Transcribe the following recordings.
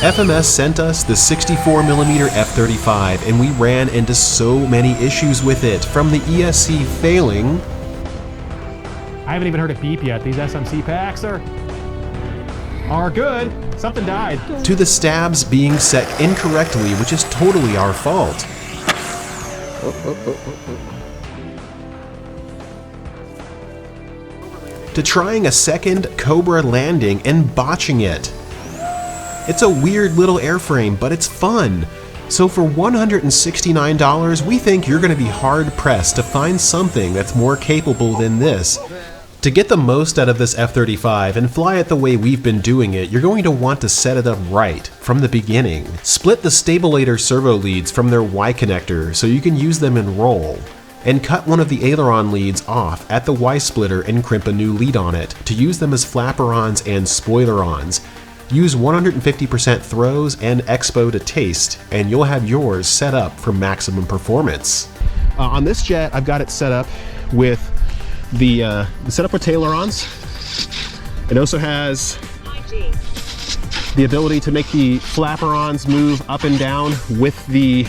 FMS sent us the 64mm F-35 and we ran into so many issues with it, from the ESC failing. I haven't even heard it beep yet. These SMC packs are good. Something died. To the stabs being set incorrectly, which is totally our fault. To trying a second Cobra landing and botching it. It's a weird little airframe, but it's fun. So for $169, we think you're going to be hard-pressed to find something that's more capable than this. To get the most out of this F-35 and fly it the way we've been doing it, you're going to want to set it up right from the beginning. Split the Stabilator servo leads from their Y connector so you can use them in roll. And cut one of the aileron leads off at the Y splitter and crimp a new lead on it to use them as flapperons and spoilerons. Use 150% throws and expo to taste, and you'll have yours set up for maximum performance. On this jet, I've got it set up with the setup with ailerons. It also has the ability to make the flapperons move up and down with the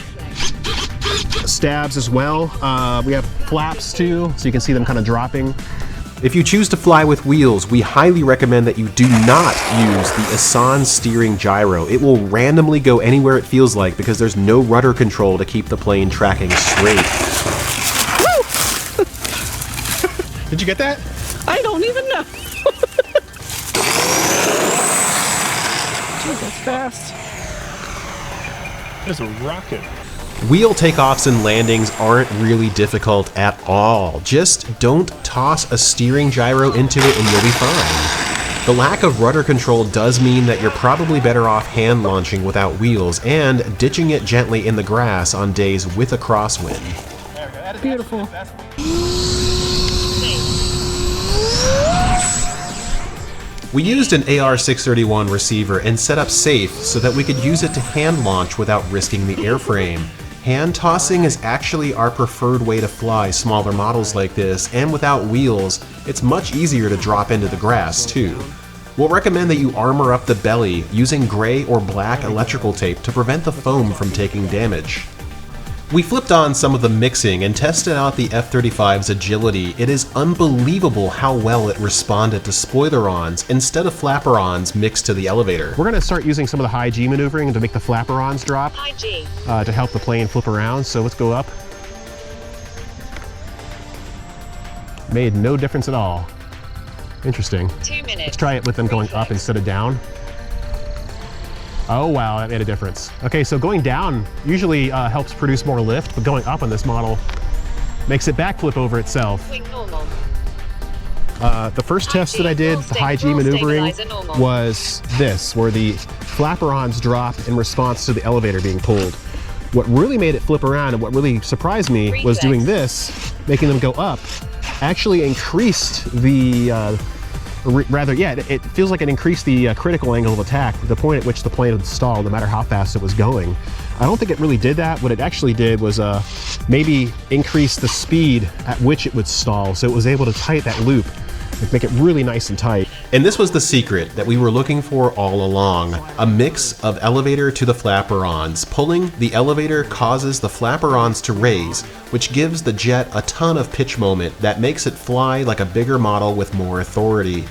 stabs as well. We have flaps too, so you can see them kind of dropping. If you choose to fly with wheels, we highly recommend that you do not use the Asan steering gyro. It will randomly go anywhere it feels like because there's no rudder control to keep the plane tracking straight. Did you get that? I don't even know. Jeez, that's fast. There's a rocket. Wheel takeoffs and landings aren't really difficult at all. Just don't toss a steering gyro into it and you'll be fine. The lack of rudder control does mean that you're probably better off hand launching without wheels and ditching it gently in the grass on days with a crosswind. Beautiful. We used an AR-631 receiver and set up safe so that we could use it to hand launch without risking the airframe. Hand tossing is actually our preferred way to fly smaller models like this, and without wheels, it's much easier to drop into the grass too. We'll recommend that you armor up the belly using gray or black electrical tape to prevent the foam from taking damage. We flipped on some of the mixing and tested out the F-35's agility. It is unbelievable how well it responded to spoilerons instead of flapperons mixed to the elevator. We're going to start using some of the high G maneuvering to make the flapperons drop to help the plane flip around. So let's go up. Made no difference at all. Interesting. 2 minutes. Let's try it with them going up instead of down. Oh wow, that made a difference. Okay, so going down usually helps produce more lift, but going up on this model makes it backflip over itself. The first test that I did, the high G maneuvering, was this, where the flapperons dropped in response to the elevator being pulled. What really made it flip around and what really surprised me was doing this, making them go up, actually increased the it feels like it increased the critical angle of attack, the point at which the plane would stall no matter how fast it was going. I don't think it really did that. What it actually did was maybe increase the speed at which it would stall, so it was able to tighten that loop and make it really nice and tight. And this was the secret that we were looking for all along. A mix of elevator to the flapperons. Pulling the elevator causes the flapperons to raise, which gives the jet a ton of pitch moment that makes it fly like a bigger model with more authority.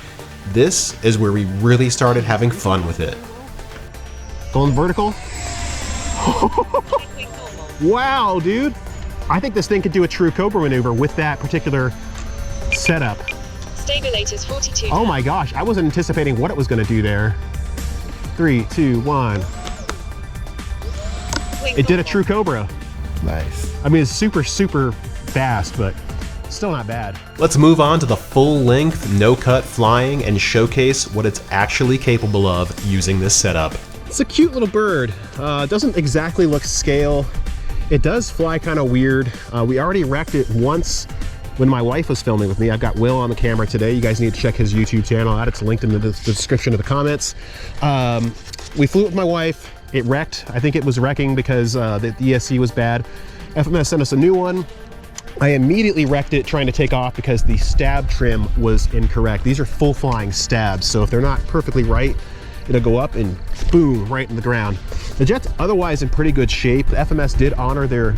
This is where we really started having fun with it. Going vertical? Wow, dude! I think this thing could do a true Cobra maneuver with that particular setup. Stabilator's 42. Oh my gosh, I wasn't anticipating what it was going to do there. 3, 2, 1. It did a true Cobra. Nice. I mean, it's super, super fast, but still not bad. Let's move on to the full-length, no-cut flying and showcase what it's actually capable of using this setup. It's a cute little bird. Doesn't exactly look scale. It does fly kind of weird. We already wrecked it once when my wife was filming with me. I've got Will on the camera today. You guys need to check his YouTube channel out. It's linked in the description of the comments. We flew with my wife. It wrecked. I think it was wrecking because the ESC was bad. FMS sent us a new one. I immediately wrecked it trying to take off because the stab trim was incorrect. These are full flying stabs, so if they're not perfectly right, it'll go up and boom, right in the ground. The jet's otherwise in pretty good shape. The FMS did honor their,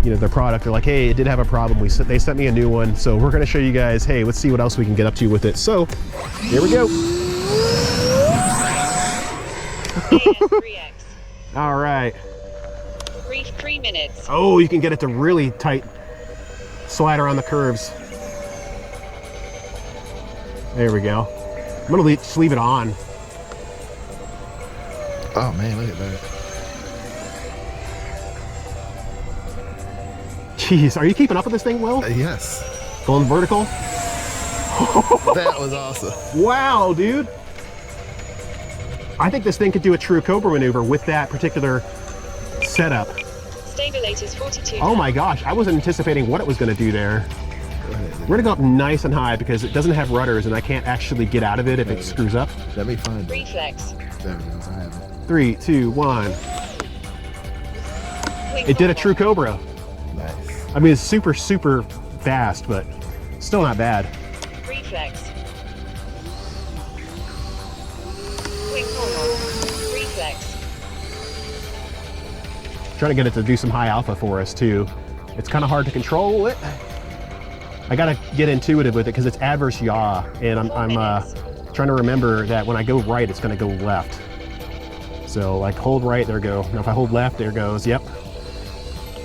their product. They're like, hey, it did have a problem. They sent me a new one. So we're gonna show you guys, hey, let's see what else we can get up to with it. So here we go. AS3X. All right. 3 minutes. Oh, you can get it to really tight slide around the curves. There we go. I'm gonna just leave it on. Oh man, look at that. Jeez, are you keeping up with this thing, Will? Yes. Going vertical? That was awesome. Wow, dude. I think this thing could do a true Cobra maneuver with that particular setup. Stabilators 42. Oh my gosh, I wasn't anticipating what it was going to do there. We're gonna go up nice and high because it doesn't have rudders and I can't actually get out of it if it screws up. Let me find it. Reflex. There we go. I have it. 3, 2, 1. Wing It did a normal. true Cobra. Nice. I mean, it's super, super fast, but still not bad. Reflex. Wing normal. Reflex. Trying to get it to do some high alpha for us too. It's kind of hard to control it. I gotta get intuitive with it because it's adverse yaw, and I'm trying to remember that when I go right, it's gonna go left. So like hold right, there we go. Now if I hold left, there it goes. Yep.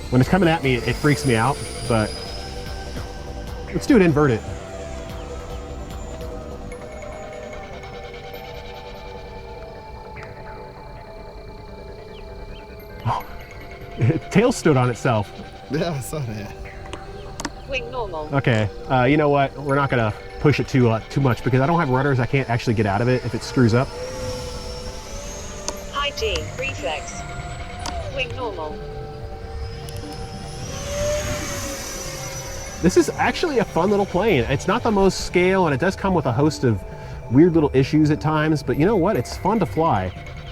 When it's coming at me, it freaks me out, but let's do it inverted. Oh, tail stood on itself. Yeah, I saw that. Wing normal. Okay, you know what? We're not gonna push it too much because I don't have rudders. I can't actually get out of it if it screws up. High G. Reflex. Wing normal. This is actually a fun little plane. It's not the most scale, and it does come with a host of weird little issues at times, but you know what? It's fun to fly.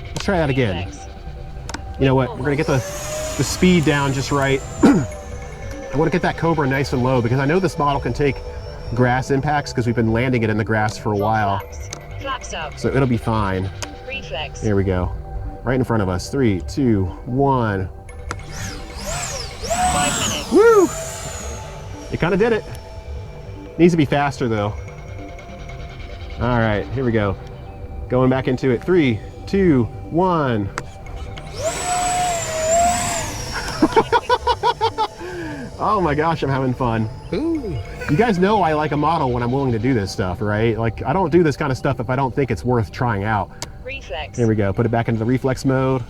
Let's try that again. Reflex. You know what? We're gonna get the speed down just right. I want to get that Cobra nice and low because I know this model can take grass impacts because we've been landing it in the grass for a while. Flaps. Flaps up. So it'll be fine. Reflex. There we go. Right in front of us. 3, 2, 1. 5 minutes. Woo! It kind of did it. Needs to be faster though. All right, here we go. Going back into it. 3, 2, 1. Oh my gosh, I'm having fun. Ooh. You guys know I like a model when I'm willing to do this stuff, right? Like I don't do this kind of stuff if I don't think it's worth trying out. Reflex. Here we go. Put it back into the reflex mode.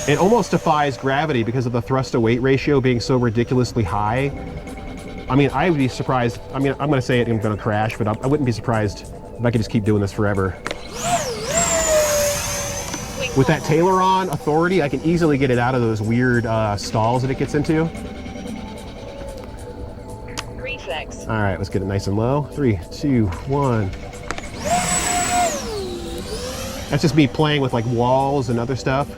It almost defies gravity because of the thrust to weight ratio being so ridiculously high. I mean, I would be surprised. I mean, I'm going to say it, I'm going to crash, but I wouldn't be surprised if I could just keep doing this forever. With that Tayloron authority, I can easily get it out of those weird stalls that it gets into. Reflex. All right, let's get it nice and low. 3, 2, 1. That's just me playing with like walls and other stuff.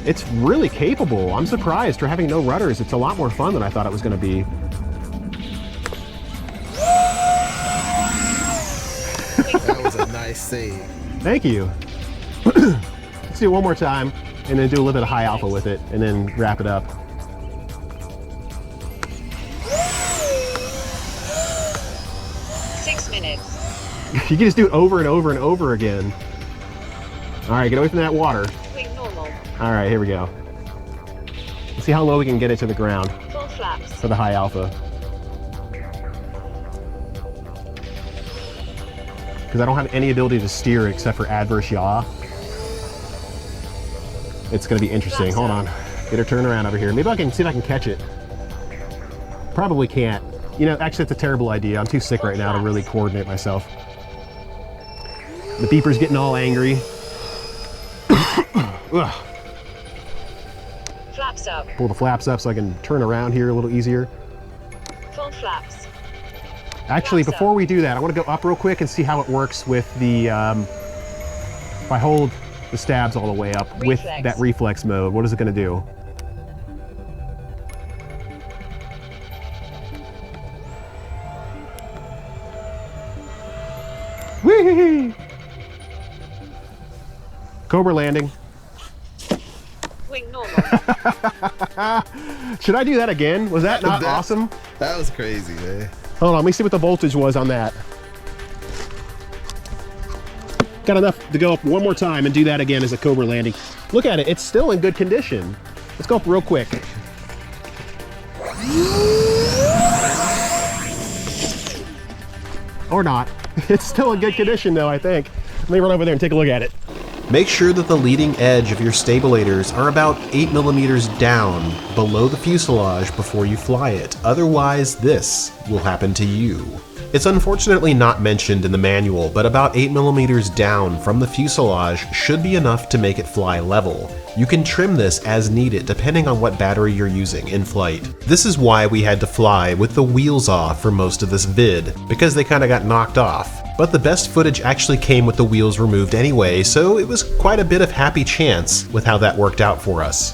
It's really capable. I'm surprised for having no rudders. It's a lot more fun than I thought it was going to be. That was a nice save. Thank you. Let's do it one more time and then do a little bit of high alpha with it and then wrap it up. You can just do it over and over and over again. All right, get away from that water. Wing normal. All right, here we go. Let's see how low we can get it to the ground Full flaps. for the high alpha. Because I don't have any ability to steer except for adverse yaw. It's gonna be interesting. Hold on. Get her turned around over here. Maybe I can see if I can catch it. Probably can't. You know, actually it's a terrible idea. I'm too sick right now to really coordinate myself. The beeper's getting all angry. Ugh. Flaps up. Pull the flaps up so I can turn around here a little easier. Full flaps. Actually, Flaps before up. we do that, I want to go up real quick and see how it works with the, if I hold the stabs all the way up with Reflex. that reflex mode, what is it going to do? Whee! Cobra landing. Wing normal. Should I do that again? Was that not awesome? That was crazy, man. Hold on, let me see what the voltage was on that. Got enough to go up one more time and do that again as a Cobra landing. Look at it, it's still in good condition. Let's go up real quick. Or not. It's still in good condition though, I think. Let me run over there and take a look at it. Make sure that the leading edge of your stabilators are about 8 millimeters down below the fuselage before you fly it. Otherwise, this will happen to you. It's unfortunately not mentioned in the manual, but about 8 millimeters down from the fuselage should be enough to make it fly level. You can trim this as needed depending on what battery you're using in flight. This is why we had to fly with the wheels off for most of this vid, because they kind of got knocked off. But the best footage actually came with the wheels removed anyway, so it was quite a bit of happy chance with how that worked out for us.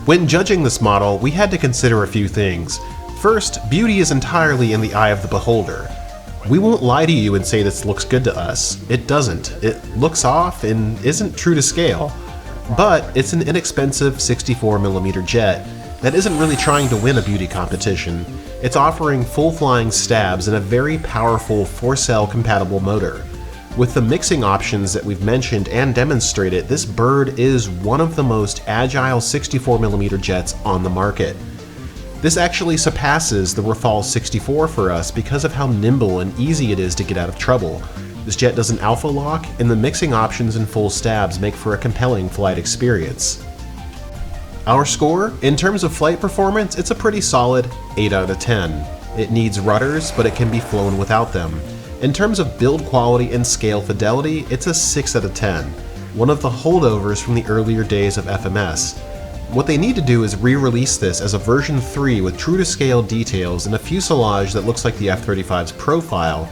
When judging this model, we had to consider a few things. First, beauty is entirely in the eye of the beholder. We won't lie to you and say this looks good to us. It doesn't. It looks off and isn't true to scale. But it's an inexpensive 64mm jet that isn't really trying to win a beauty competition. It's offering full flying stabs and a very powerful 4-cell compatible motor. With the mixing options that we've mentioned and demonstrated, this bird is one of the most agile 64mm jets on the market. This actually surpasses the Rafale 64 for us because of how nimble and easy it is to get out of trouble. This jet does an alpha lock, and the mixing options and full stabs make for a compelling flight experience. Our score? In terms of flight performance, it's a pretty solid 8 out of 10. It needs rudders, but it can be flown without them. In terms of build quality and scale fidelity, it's a 6 out of 10, one of the holdovers from the earlier days of FMS. What they need to do is re-release this as a version 3 with true-to-scale details and a fuselage that looks like the F-35's profile,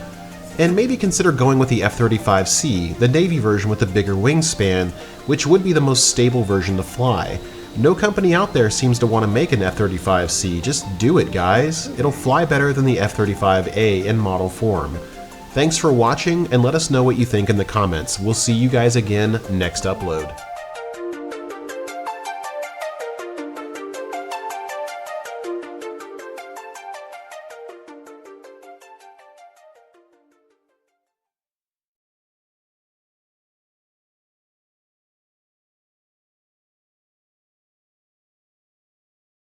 and maybe consider going with the F-35C, the Navy version with the bigger wingspan, which would be the most stable version to fly. No company out there seems to want to make an F-35C, just do it guys. It'll fly better than the F-35A in model form. Thanks for watching, and let us know what you think in the comments. We'll see you guys again next upload.